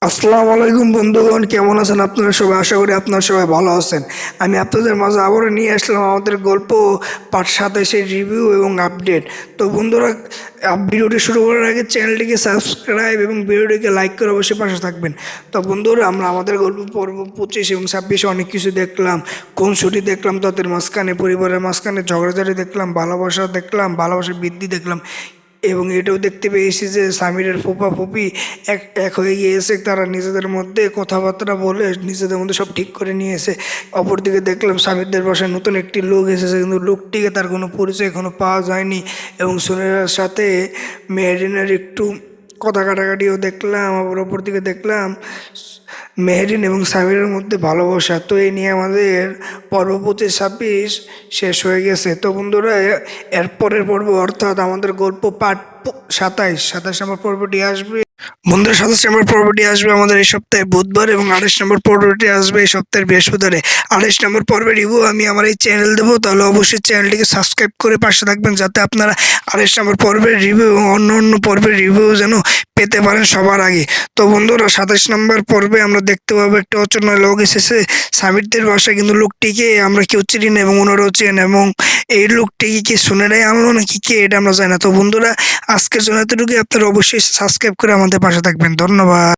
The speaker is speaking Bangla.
আসসালামু আলাইকুম বন্ধুগণ, কেমন আছেন আপনারা সবাই? আশা করি আপনারা সবাই ভালো আছেন। আমি আপনাদের মাঝে আবারও নিয়ে আসলাম আমাদের গল্প পার্ট 27-এর রিভিউ এবং আপডেট। তো বন্ধুরা, ভিডিওটি শুরু করার আগে চ্যানেলটিকে সাবস্ক্রাইব এবং ভিডিওটিকে লাইক করে অবশ্যই পাশে থাকবেন। তো বন্ধুরা, আমরা আমাদের গল্প পর্ব 25 এবং 26 অনেক কিছু দেখলাম। খুনসুটি দেখলাম, তাদের মাঝখানে পরিবারের মাঝখানে ঝগড়াঝাটি দেখলাম, ভালোবাসা দেখলাম, ভালোবাসার বৃদ্ধি দেখলাম এবং এটাও দেখতে পেয়েছি যে সামিরের ফুপা ফুপি এক এক হয়ে গিয়েছে। তারা নিজেদের মধ্যে কথাবার্তা বলে নিজেদের মধ্যে সব ঠিক করে নিয়েছে। অপরদিকে দেখলাম সামিরদের বাসায় নতুন একটি লোক এসেছে, কিন্তু লোকটিকে তার কোনো পরিচয় এখনো পাওয়া যায়নি। এবং সুনেরার সাথে মেহেরিনের একটু কথা কাটাকাটিও দেখলাম। আবার অপরদিকে দেখলাম মেহেরিন এবং সামিরের মধ্যে ভালোবাসা। তো এই নিয়ে আমাদের পর্ব 25-26 শেষ হয়ে গেছে। তো বন্ধুরা, এর পরের পর্ব অর্থাৎ আমাদের গল্প পার্ট 27 নম্বর পর্বটি আসবে। বন্ধুরা, 27 নম্বর পর্বটি আসবে আমাদের এই সপ্তাহে বুধবার এবং 28 নম্বর পর্বটি আসবে এই সপ্তাহের বৃহস্পতিবারে। 28 নম্বর পর্বের রিভিউ আমি আমার এই চ্যানেল দেবো, তাহলে অবশ্যই চ্যানেলটিকে সাবস্ক্রাইব করে পাশে থাকবেন, যাতে আপনারা 28 নম্বর পর্বের রিভিউ এবং অন্য অন্য পর্বের রিভিউ যেন পেতে পারেন সবার আগে। তো বন্ধুরা, 27 নম্বর পর্বে আমরা দেখতে পাবো একটা অচেনা লোক এসেছে সামিরদের বাসায়, কিন্তু লোকটিকে আমরা কেউ চিনি না এবং ওনারাও চেন, এবং এই লোকটিকে কি সুনেরাই আনলো নাকি কে, এটা আমরা জানি না। তো বন্ধুরা, আজকের জন্য এতটুকুই। আপনারা অবশ্যই সাবস্ক্রাইব করে আমাদের পাশে থাকবেন। ধন্যবাদ।